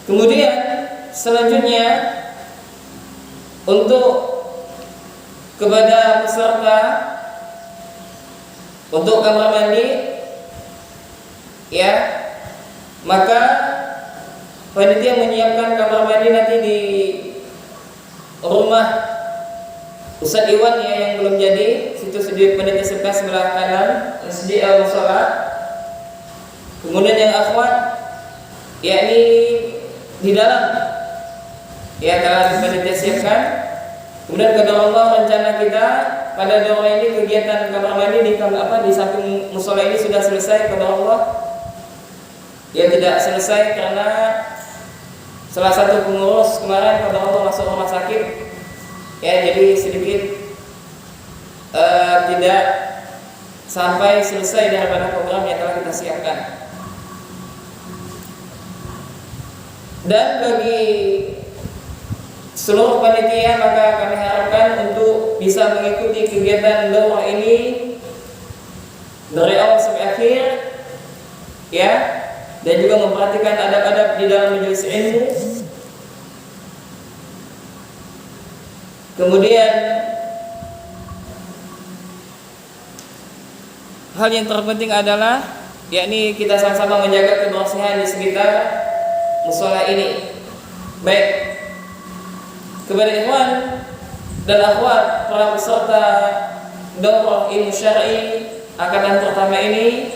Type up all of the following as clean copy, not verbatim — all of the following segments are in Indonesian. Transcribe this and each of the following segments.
Kemudian selanjutnya untuk kepada peserta untuk kamar mandi, ya, maka panitia menyiapkan kamar mandi nanti di rumah Ustaz Iwan ya, yang belum jadi. Situ di panitia sebelah kanan Masjid Al-Musola. Kemudian yang akhwat yakni di dalam ya, telah panitia siapkan. Kemudian kepada Allah, rencana kita pada daurah ini kegiatan kamar mandi di samping musola ini sudah selesai. Kepada Allah ya, tidak selesai karena salah satu pengurus kemarin kepada Allah masuk rumah sakit ya, jadi sedikit tidak sampai selesai daripada program yang telah kita siapkan. Dan bagi seluruh panitia, maka kami harapkan untuk bisa mengikuti kegiatan daurah ini dari awal sampai akhir ya, dan juga memperhatikan adab-adab di dalam majelis ilmu. Kemudian hal yang terpenting adalah yakni kita sama-sama menjaga kebersihan di sekitar musola ini. Baik, kepada ikhwan dan akhwat para peserta daurah ilmu syar'i angkatan pertama ini,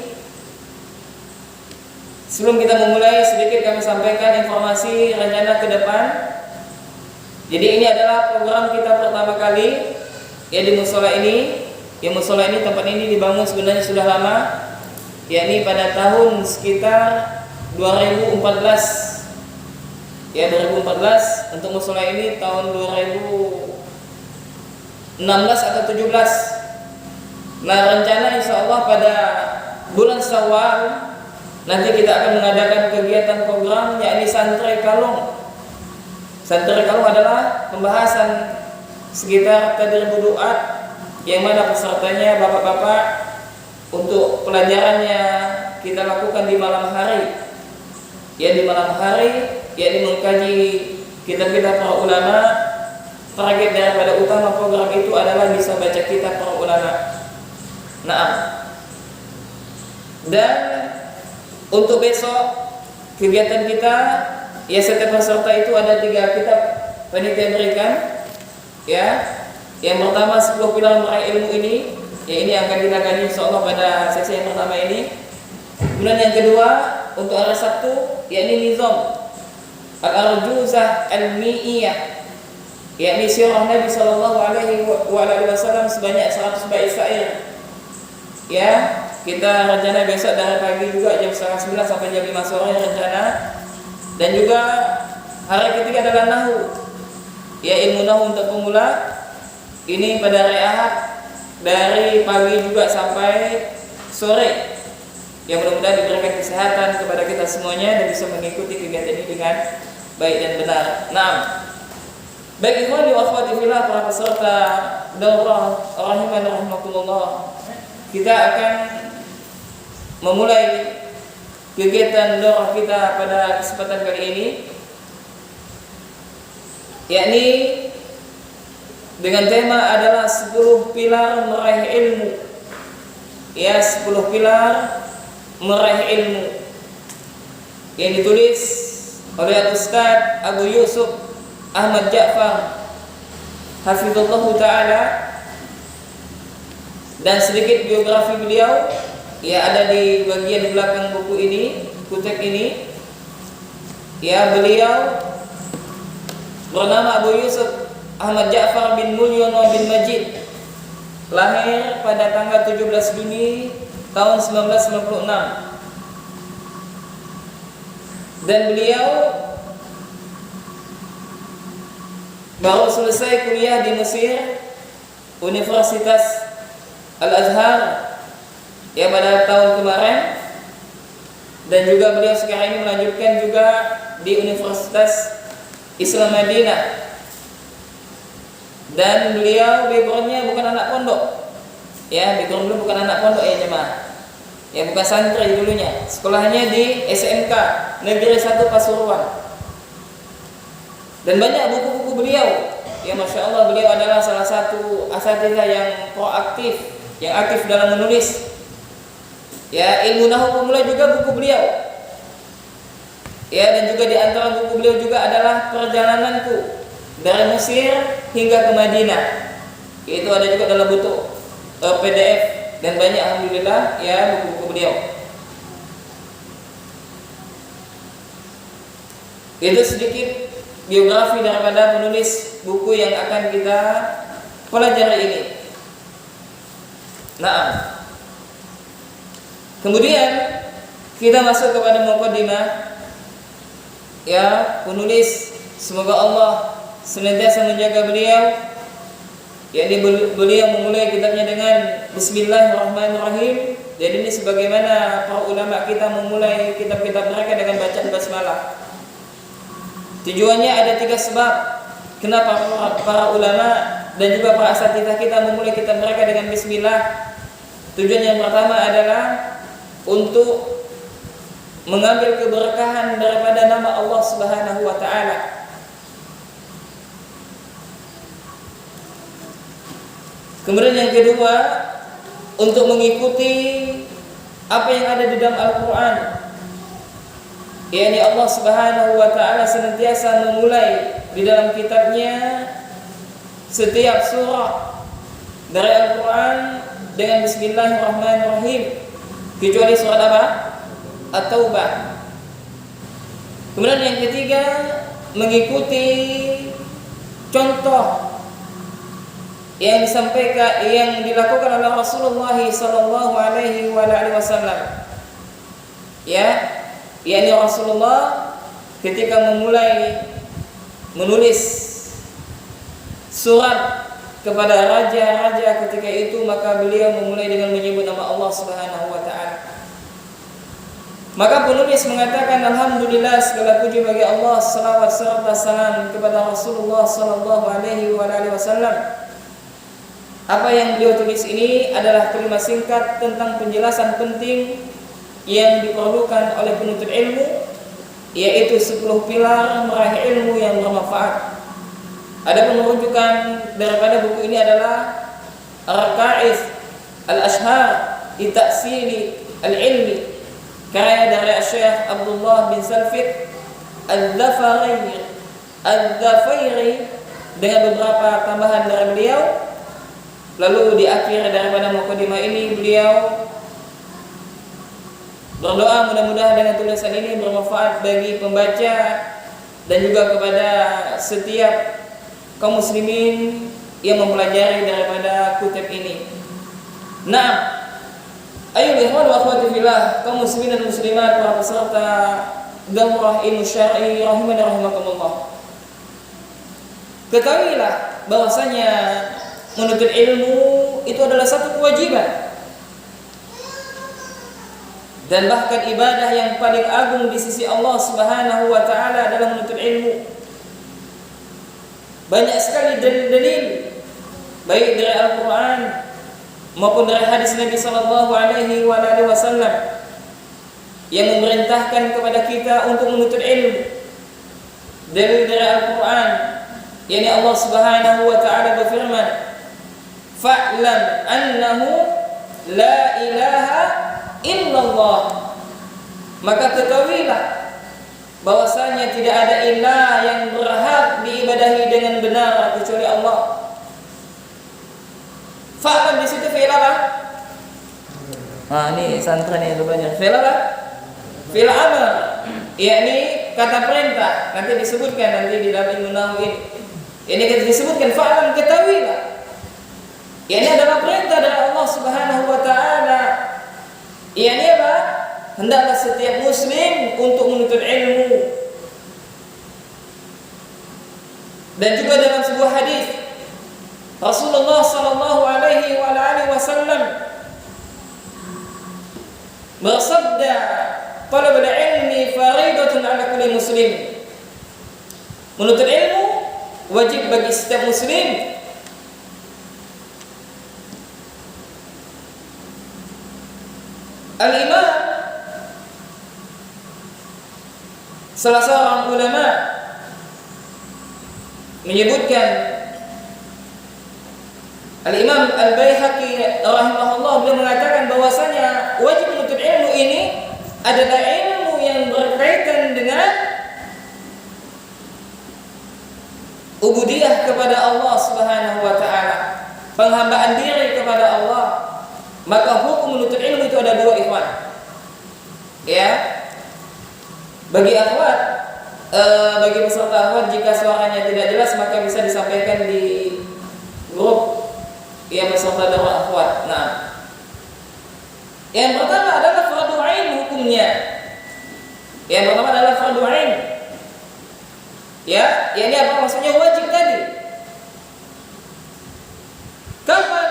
sebelum kita memulai, sedikit kami sampaikan informasi rencana ke depan. Jadi ini adalah program kita pertama kali ya di musola ini. Ya, musola ini, tempat ini dibangun sebenarnya sudah lama, yakni pada tahun sekitar 2014. Ya, 2014. Untuk musola ini tahun 2016 atau 17. Nah, rencana insya Allah pada bulan Syawal nanti kita akan mengadakan kegiatan program yakni santri kalung. Santri kalung adalah pembahasan sekitar tadribul du'at, yang mana pesertanya bapak-bapak. Untuk pelajarannya kita lakukan di malam hari. Ya, di malam hari yakni mengkaji kitab-kitab para ulama. Target daripada utama program itu adalah bisa baca kitab para ulama. Nah, dan untuk besok kegiatan kita ya, setiap peserta itu ada 3 kitab panitia berikan ya. Yang pertama 10 pilar meraih ilmu ini, ya, ini akan kita kaji insyaallah pada sesi yang pertama ini. Kemudian yang kedua untuk hari Sabtu yakni nizam al-arjuzah al-mi'iyah, yakni sirah Nabi sallallahu alaihi wasallam sebanyak 100 bait syair. Ya, kita rencana besok dari pagi juga jam 8:30 sampai jam 5 sore rencana. Dan juga hari ketiga adalah nahwu. Ya, ilmu nahwu untuk pemula. Ini pada hari Ahad dari pagi juga sampai sore. Yang mudah-mudahan diberikan kesehatan kepada kita semuanya dan bisa mengikuti kegiatan ini dengan baik dan benar. Nah, baik ikhwani wa akhwati fillah, para peserta daurah rahimani rahimakumullah, kita akan memulai kegiatan daurah kita pada kesempatan kali ini, yakni dengan tema adalah 10 pilar meraih ilmu. Ya, 10 pilar meraih ilmu, yang ditulis oleh Ustaz Abu Yusuf Ahmad Ja'far hafizallahu ta'ala. Dan sedikit biografi beliau ya ada di bagian belakang buku ini, kutip ini. Ya, beliau bernama Abu Yusuf Ahmad Ja'far bin Mulyono bin Majid, lahir pada tanggal 17 Juni tahun 1996. Dan beliau baru selesai kuliah di Mesir, Universitas Al-Azhar ya pada tahun kemarin. Dan juga beliau sekarang ini melanjutkan juga di Universitas Islam Madinah. Dan beliau backgroundnya bukan anak pondok. Ya, background dulu bukan anak pondok ya jemaah. Ya, bukan santri dulunya. Sekolahnya di SMK Negeri 1 Pasuruan. Dan banyak buku-buku beliau. Ya Masya Allah, beliau adalah salah satu asatidz yang proaktif, yang aktif dalam menulis. Ya, ilmu nahwu pemula juga buku beliau. Ya, dan juga di antara buku beliau juga adalah Perjalananku dari Mesir hingga ke Madinah. Itu ada juga dalam bentuk PDF, dan banyak alhamdulillah ya buku-buku beliau. Itu sedikit biografi daripada penulis buku yang akan kita pelajari ini. Nah, kemudian kita masuk kepada muqaddimah. Ya, penulis semoga Allah senantiasa menjaga beliau. Yakni beliau memulai kitabnya dengan Bismillahirrahmanirrahim. Jadi ini sebagaimana para ulama kita memulai kitab-kitab mereka dengan bacaan basmalah. Tujuannya ada 3 sebab kenapa para ulama dan juga para asatidz kita memulai kitab mereka dengan bismillah. Tujuan yang pertama adalah untuk mengambil keberkahan daripada nama Allah Subhanahu wa taala. Kemudian yang kedua, untuk mengikuti apa yang ada di dalam Al-Qur'an. yakni Allah Subhanahu wa taala senantiasa memulai di dalam kitabnya setiap surah dari Al-Qur'an dengan bismillahirrahmanirrahim, kecuali surat apa? At-Taubah. Kemudian yang ketiga, mengikuti contoh yang disampaikan, yang dilakukan oleh Rasulullah sallallahu alaihi wasallam. Ya, yakni Rasulullah ketika memulai menulis surat kepada raja-raja ketika itu, maka beliau memulai dengan menyebut nama Allah Subhanahu wa taala. Maka penulis mengatakan, alhamdulillah, segala puji bagi Allah, salawat serta salam kepada Rasulullah sallallahu alaihi wasallam. Apa yang beliau tulis ini adalah kalimat singkat tentang penjelasan penting yang diperlukan oleh penuntut ilmu, yaitu 10 pilar meraih ilmu yang bermanfaat. Adapun rujukan daripada buku ini adalah Ar-Raqaiz Al-Ashhar di Ta'sili Al-Ilmi, karya dari Syekh Abdullah bin Salfit Al-Dhafairi dengan beberapa tambahan dari beliau. Lalu di akhir daripada muqaddimah ini beliau berdoa mudah-mudahan dengan tulisan ini bermanfaat bagi pembaca dan juga kepada setiap kaum muslimin yang mempelajari daripada kitab ini. Nah, ayo ikhwan wa akhwati fillah, kaum muslimin dan muslimat, para peserta daurah ilmu syar'i rahimani rahimakumullah. Ketahuilah bahwasanya menuntut ilmu itu adalah satu kewajiban dan bahkan ibadah yang paling agung di sisi Allah Subhanahu wa taala adalah menuntut ilmu. Banyak sekali dalil-dalil baik dari Al-Qur'an maupun dari hadis Nabi sallallahu alaihi wasallam yang memerintahkan kepada kita untuk menuntut ilmu. Dalil dari Al-Qur'an, yakni Allah Subhanahu wa taala berfirman, fa'lam annahu la ilaha illallah, maka ketahuilah bahwasanya tidak ada ilah yang berhak diibadahi dengan benar kecuali Allah. Fa'lam di situ fi'il apa? Ini santren yang belajar fi'il apa? Fi'il amr, yakni kata perintah. Nanti disebutkan nanti di dalam ilmu nahwu ini. Ini disebutkan fa'lam, ketahuilah. Ini adalah perintah dari Allah Subhanahu wa taala. Ini apa? Hendaklah setiap muslim untuk menuntut ilmu. Dan juga dalam sebuah hadis Rasulullah sallallahu alaihi wasallam bersabda, "Talabul ilmi fariidatun 'ala kulli muslim." Menuntut ilmu wajib bagi setiap muslim. Al-Imam, salah seorang ulama menyebutkan, Al-Imam Al-Baihaqi rahimahullah beliau mengatakan bahwasanya wajib menuntut ilmu ini adalah ilmu yang berkaitan dengan ubudiyah kepada Allah Subhanahu wa taala, penghambaan diri kepada Allah. Maka hukum menuntut ilmu itu ada dua, ikhwan. Ya. Bagi akhwat, bagi peserta akhwat, jika suaranya tidak jelas maka bisa disampaikan di grup ya peserta dakwah akhwat. Nah, yang pertama adalah fardu ain hukumnya. Yang pertama adalah fardu ain. Ya, ini apa maksudnya? Wajib tadi. Kapan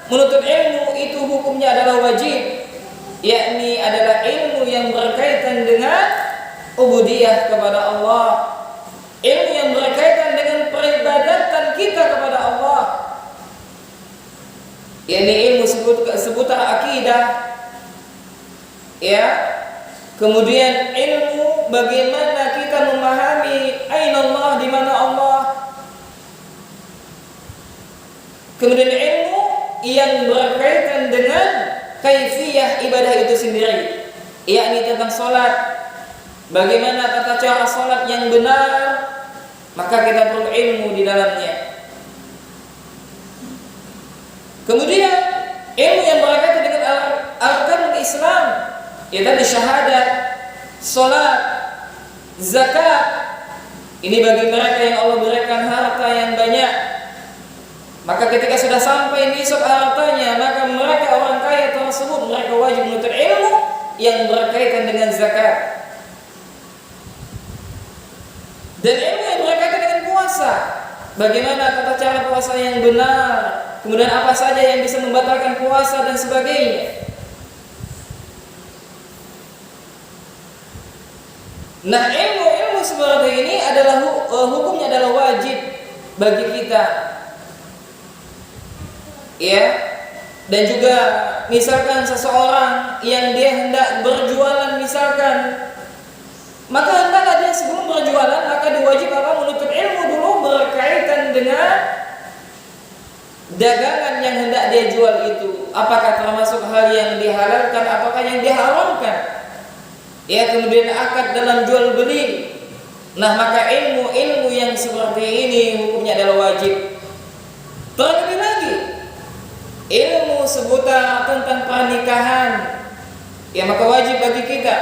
menuntut ilmu itu hukumnya adalah wajib? Yakni adalah ilmu yang berkaitan dengan ubudiyah kepada Allah, ilmu yang berkaitan dengan peribadatan kita kepada Allah, yakni ilmu seputar akidah, ya. Kemudian ilmu bagaimana kita memahami aina Allah, di mana Allah. Kemudian ilmu yang berkaitan dengan kaifiyah ibadah itu sendiri, yakni tentang salat, bagaimana tata cara salat yang benar, maka kita perlu ilmu di dalamnya. Kemudian ilmu yang berkaitan dengan arkanul Islam, yaitu syahadat, salat, zakat. Ini bagi mereka yang Allah berikan harta yang banyak. Maka ketika sudah sampai nisab hartanya, maka mereka orang kaya tersebut mereka wajib menuntut ilmu yang berkaitan dengan zakat. Dan ilmu yang berkaitan dengan puasa, bagaimana tata cara puasa yang benar, kemudian apa saja yang bisa membatalkan puasa dan sebagainya. Nah, ilmu seperti ini adalah hukumnya adalah wajib bagi kita. Ya. Dan juga misalkan seseorang yang dia hendak berjualan misalkan, maka hendaklah dia sebelum berjualan maka diwajib menuntut ilmu dulu berkaitan dengan dagangan yang hendak dia jual itu, apakah termasuk hal yang dihalalkan apakah yang diharamkan. Ya, kemudian akad dalam jual beli. Nah, maka ilmu yang seperti ini hukumnya adalah wajib. Terlebih lagi ilmu seputar tentang pernikahan, ya maka wajib bagi kita.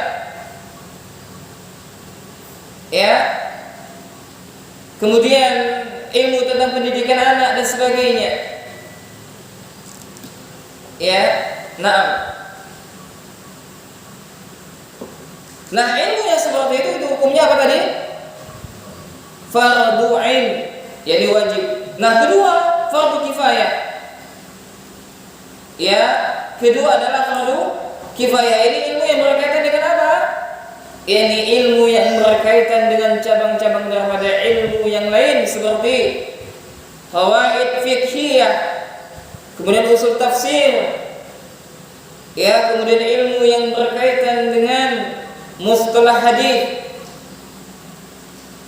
Ya. Kemudian ilmu tentang pendidikan anak dan sebagainya. Ya. Nah, ilmu yang seperti itu hukumnya apa tadi? Fardu ain, yakni wajib. Nah, kedua, fardu kifayah. Ya, kedua adalah fardu kifayah. Ini ilmu yang berkaitan dengan apa? Ini ilmu yang berkaitan dengan cabang-cabang daripada ilmu yang lain seperti qawaid fiqhiyah, kemudian usul tafsir. Ya, kemudian ilmu yang berkaitan dengan mustalah hadis,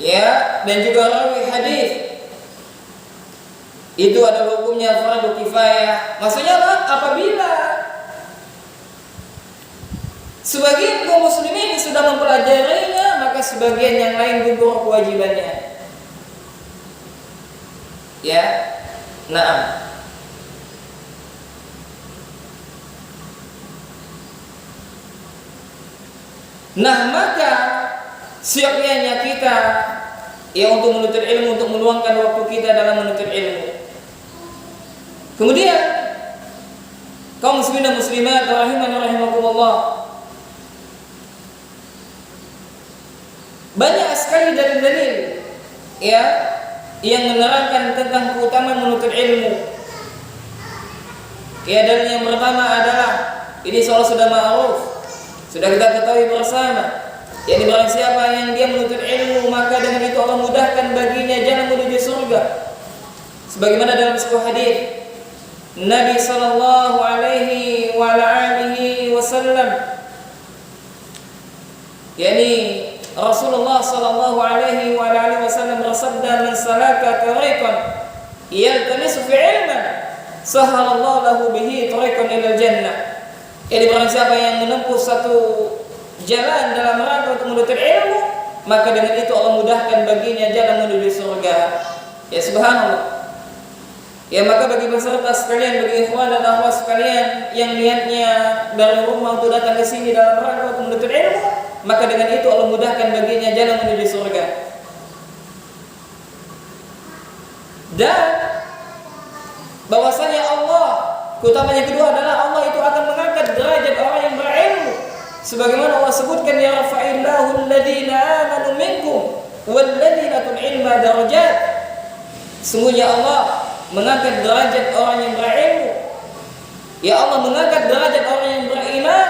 ya, dan juga rawi hadis. Itu adalah hukumnya fardu kifayah. Maksudnya apa? Apabila sebagian kaum muslimin sudah mempelajarinya, maka sebagian yang lain gugur kewajibannya. Ya, Nah, maka siapnya kita ya untuk menuntut ilmu, untuk meluangkan waktu kita dalam menuntut ilmu. Kemudian kaum muslimin dan muslimat rahimani rahimakumullah, banyak sekali dalil-dalil ya yang menerangkan tentang keutamaan menuntut ilmu. Ya, dalil yang pertama adalah ini soal sudah ma'ruf, sudah kita ketahui bersama, yakni barang siapa yang dia menuntut ilmu maka dengan itu Allah mudahkan baginya jalan menuju surga. Sebagaimana dalam sebuah hadis Nabi sallallahu alaihi wa alihi wasallam yakni Rasulullah sallallahu alaihi wa alihi wasallam bersabda, "Man salaka tariqan yaltamisu fi ilman, sahalallahu lahu bihi tariqan ila jannah." Jadi barang siapa yang menempuh satu jalan dalam rangka untuk menuntut ilmu, maka dengan itu Allah mudahkan baginya jalan menuju surga. Ya subhanallah. Ya maka bagi peserta sekalian, bagi ikhwan dan akhwat sekalian yang niatnya dari rumah untuk datang ke sini dalam rangka untuk menuntut ilmu, maka dengan itu Allah mudahkan baginya jalan menuju surga. Dan bahwasanya Allah, keutamanya kedua adalah Allah itu akan mengangkat derajat orang yang berilmu. Sebagaimana Allah sebutkan, ya rafa'illahu alladhina amanu minkum walladhina tul ilma darajat. Sungguhnya Allah mengangkat derajat orang yang berilmu. Ya Allah mengangkat derajat orang yang beriman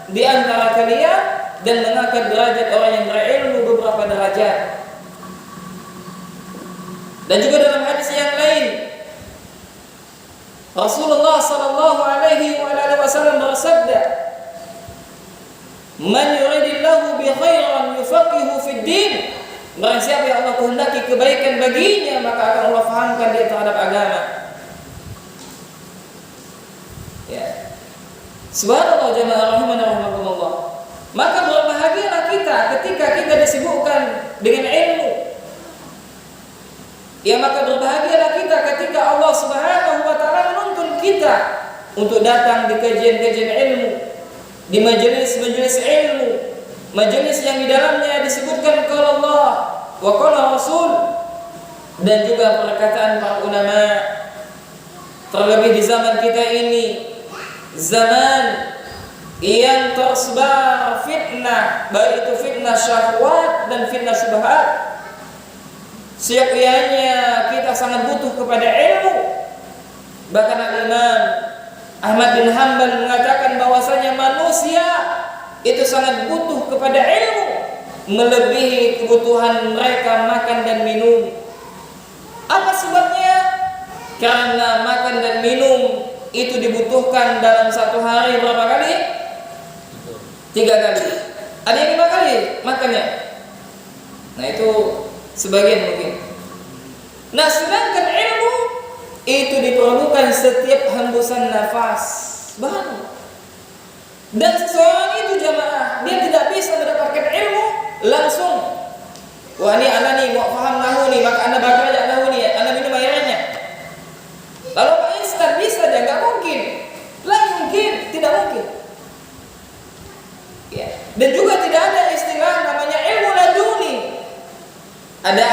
di antara kalian dan mengangkat derajat orang yang berilmu beberapa derajat. Dan juga dalam hadis yang lain Rasulullah sallallahu alaihi wasallam bersabda, "Man yuridillahu bi khairan yufaqihu fid din." Barang siapa yang Allah kehendaki kebaikan baginya, maka akan Allah fahamkan dia terhadap agama. Ya. Subhanallah jemaah rahimana rahimakumullah. Maka berbahagialah kita ketika kita disibukkan dengan ilmu. Ya maka berbahagialah kita ketika Allah Subhanahu wa taala menuntun kita untuk datang di kajian-kajian ilmu, di majelis-majelis ilmu, majelis yang di dalamnya disebutkan qala Allah wa qala Rasul, dan juga perkataan para ulama. Terlebih di zaman kita ini, zaman yang tersebar fitnah, baik itu fitnah syahwat dan fitnah syubhat. Siapnya kita sangat butuh kepada ilmu. Bahkan Imam Ahmad bin Hanbal mengatakan bahwasanya manusia itu sangat butuh kepada ilmu melebihi kebutuhan mereka makan dan minum. Apa sebabnya? Karena makan dan minum itu dibutuhkan dalam satu hari berapa kali? 3 kali. Ada yang 5 kali makannya. Nah itu sebagian mungkin. Nah sedangkan ilmu itu diperlukan setiap hembusan nafas. Bahan. Dan seseorang itu jamaah, dia tidak bisa mendapatkan ilmu langsung. Wah ini anda nih mau paham nahu nih, maka anda bakal aja nahu nih, anda minum airnya. Lalu Pak instan bisa dia? Nggak mungkin. Lah mungkin, tidak mungkin. Ya. Dan juga tidak ada istilah namanya ilmu laduni. Ada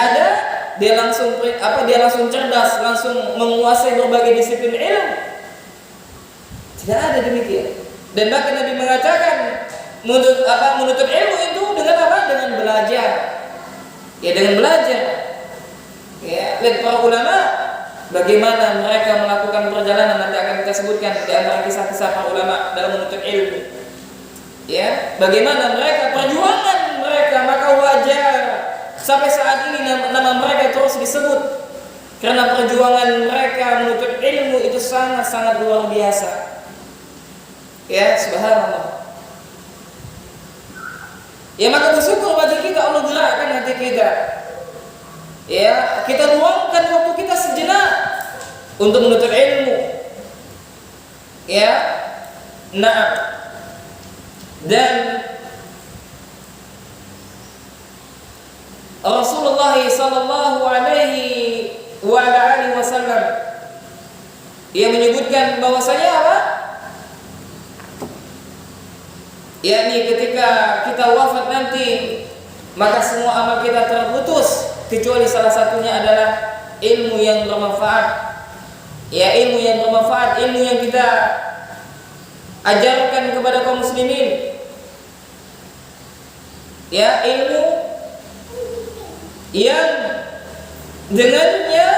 dia langsung cerdas, langsung menguasai berbagai disiplin ilmu. Tidak ada demikian. Dan bahkan Nabi mengatakan menuntut ilmu itu dengan apa? Dengan belajar. Ya dengan belajar. Ya, lihat para ulama bagaimana mereka melakukan perjalanan, nanti akan kita sebutkan di antara kisah-kisah para ulama dalam menuntut ilmu. Ya, bagaimana mereka perjuangan mereka, maka wajar sampai saat ini nama mereka terus disebut karena perjuangan mereka menuntut ilmu itu sangat-sangat luar biasa. Ya, subhanallah. Ya maka bersyukur bagi kita Allah gerakkan hati kita. Ya, kita luangkan waktu kita sejenak untuk menuntut ilmu. Ya. Nah. Dan Rasulullah sallallahu alaihi wa alihi wasallam ia menyebutkan bahwasanya apa? Yakni ketika kita wafat nanti, maka semua amal kita terputus kecuali salah satunya adalah ilmu yang bermanfaat. Ya, ilmu yang bermanfaat, ilmu yang kita ajarkan kepada kaum muslimin. Ya, ilmu yang dengannya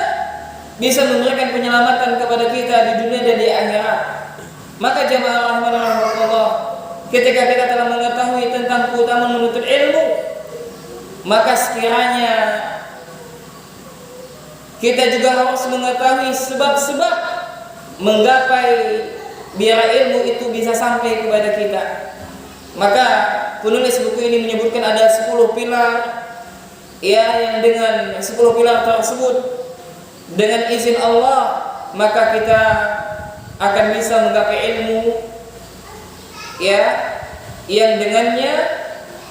bisa memberikan penyelamatan kepada kita di dunia dan di akhirat. Maka jamaah rahimahullah, ketika kita telah mengetahui tentang keutamaan menuntut ilmu, maka sekiranya kita juga harus mengetahui sebab-sebab menggapai biar ilmu itu bisa sampai kepada kita. Maka penulis buku ini menyebutkan ada 10 pilar, ya, yang dengan 10 pilar tersebut dengan izin Allah maka kita akan bisa menggapai ilmu, ya, yang dengannya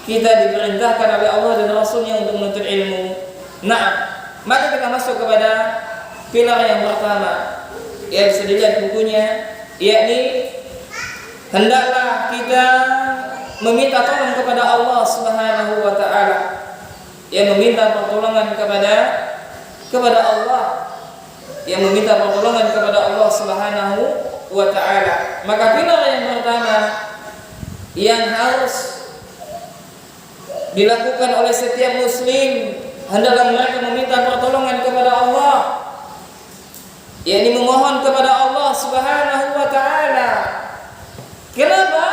kita diperintahkan oleh Allah dan Rasulnya untuk menuntut ilmu. Nah, maka kita masuk kepada pilar yang pertama, ya, bisa dilihat bukunya, yakni hendaklah kita meminta tolong kepada Allah Subhanahu wa taala. Ya, meminta pertolongan kepada Allah. Yang meminta pertolongan kepada Allah Subhanahu wa taala. Maka pilar yang pertama yang harus dilakukan oleh setiap muslim hendaklah mereka meminta pertolongan kepada Allah, yakni memohon kepada Allah Subhanahu wa taala. Kenapa?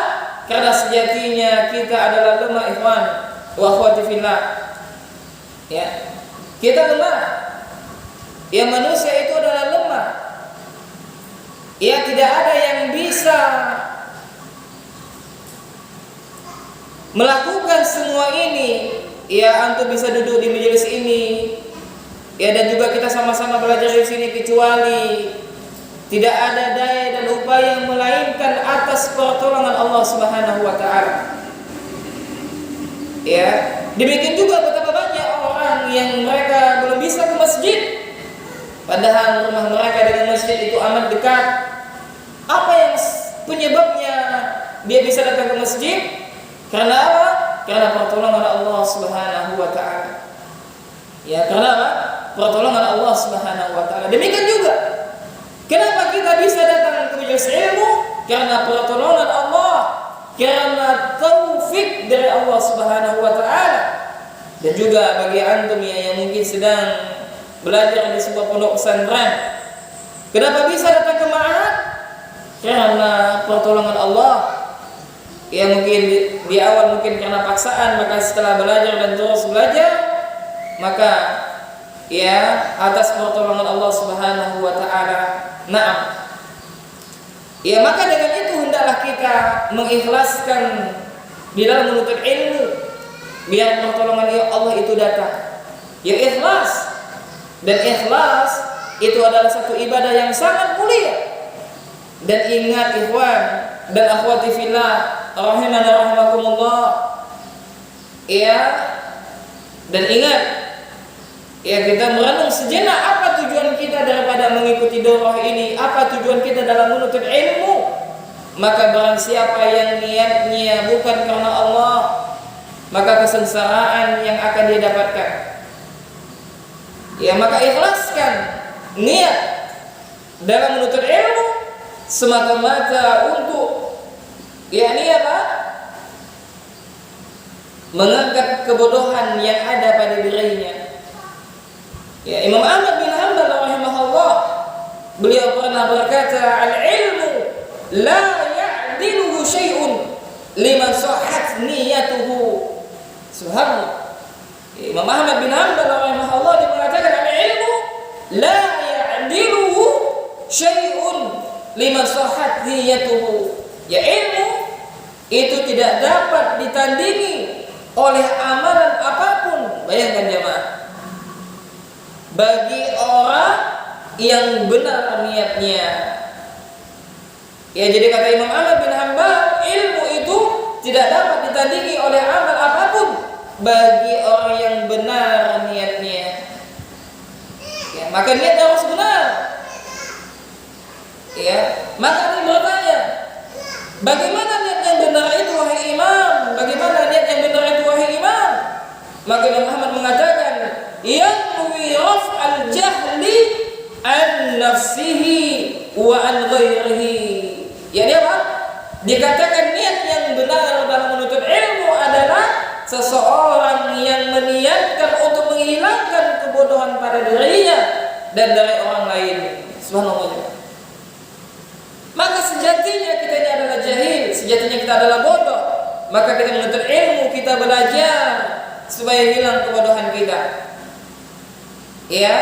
Karena sejatinya kita adalah lemah, ikhwan wa akhwati fillah. Ya. Kita lemah. Ya, manusia itu adalah lemah. Ya, tidak ada yang bisa melakukan semua ini. Ya, antum bisa duduk di majelis ini, ya, dan juga kita sama-sama belajar di sini, kecuali tidak ada daya dan upaya melainkan atas pertolongan Allah Subhanahu wa taala. Ya, demikian juga betapa banyak orang yang mereka belum bisa ke masjid, padahal rumah mereka dengan masjid itu amat dekat. Apa yang penyebabnya dia bisa datang ke masjid? Karena apa? Karena pertolongan Allah Subhanahu wa taala. Ya, karena apa? Pertolongan Allah Subhanahu wa taala. Demikian juga kenapa kita bisa datang ke majelis ilmu? Karena pertolongan Allah, karena taufik dari Allah Subhanahu wa taala. Dan juga bagi antum yang mungkin sedang belajar di sebuah pondok pesantren, kenapa bisa datang ke ma'had? Karena pertolongan Allah. Ya, mungkin di awal mungkin karena paksaan, maka setelah belajar dan terus belajar, maka ya atas pertolongan Allah Subhanahu wa taala. Naam. Ya, maka dengan itu hendaklah kita mengikhlaskan di dalam menuntut ilmu, biar pertolongan Allah itu datang. Ya, ikhlas. Dan ikhlas itu adalah satu ibadah yang sangat mulia. Dan ingat ikhwan dan akhwati fillah rahimana rahimakumullah, ya, dan ingat, ya, kita merenung sejenak apa tujuan kita daripada mengikuti daurah ini, apa tujuan kita dalam menuntut ilmu. Maka barang siapa yang niatnya bukan karena Allah, maka kesengsaraan yang akan dia dapatkan. Ya, maka ikhlaskan niat dalam menuntut ilmu semata-mata untuk, yakni apa? Mengangkat kebodohan yang ada pada dirinya. Ya, Imam Ahmad bin Hanbal rahimahullah, beliau pernah berkata, al-ilmu la ya'diluhu syai'un liman sahhat niyatuhu. Subhanallah. Imam Ahmad bin Hanbal rahimahullah dia mengatakan, al-ilmu la ya'diluhu syai'un liman sahhat niyatuhu. Ya, ilmu itu tidak dapat ditandingi oleh amalan apapun. Bayangkan jemaah, bagi orang yang benar niatnya. Ya, jadi kata Imam Ahmad bin Hanbal, ilmu itu tidak dapat ditandingi oleh amal apapun bagi orang yang benar niatnya. Ya, maka niat harus benar. Ya, maka dia bertanya, bagaimana niat yang benar itu wahai imam? Bagaimana niat yang benar itu wahai imam? Maka Imam Ahmad mengatakan, yanwi raf'al jahli an nafsihi wa an ghairihi. Ya, dia apa? Dikatakan niat yang benar dalam menuntut ilmu adalah seseorang yang meniatkan untuk menghilangkan kebodohan pada dirinya dan dari orang lain. Subhanallah. Maka sejatinya kita ini adalah jahil, sejatinya kita adalah bodoh. Maka kita menuntut ilmu, kita belajar supaya hilang kebodohan kita. Ya,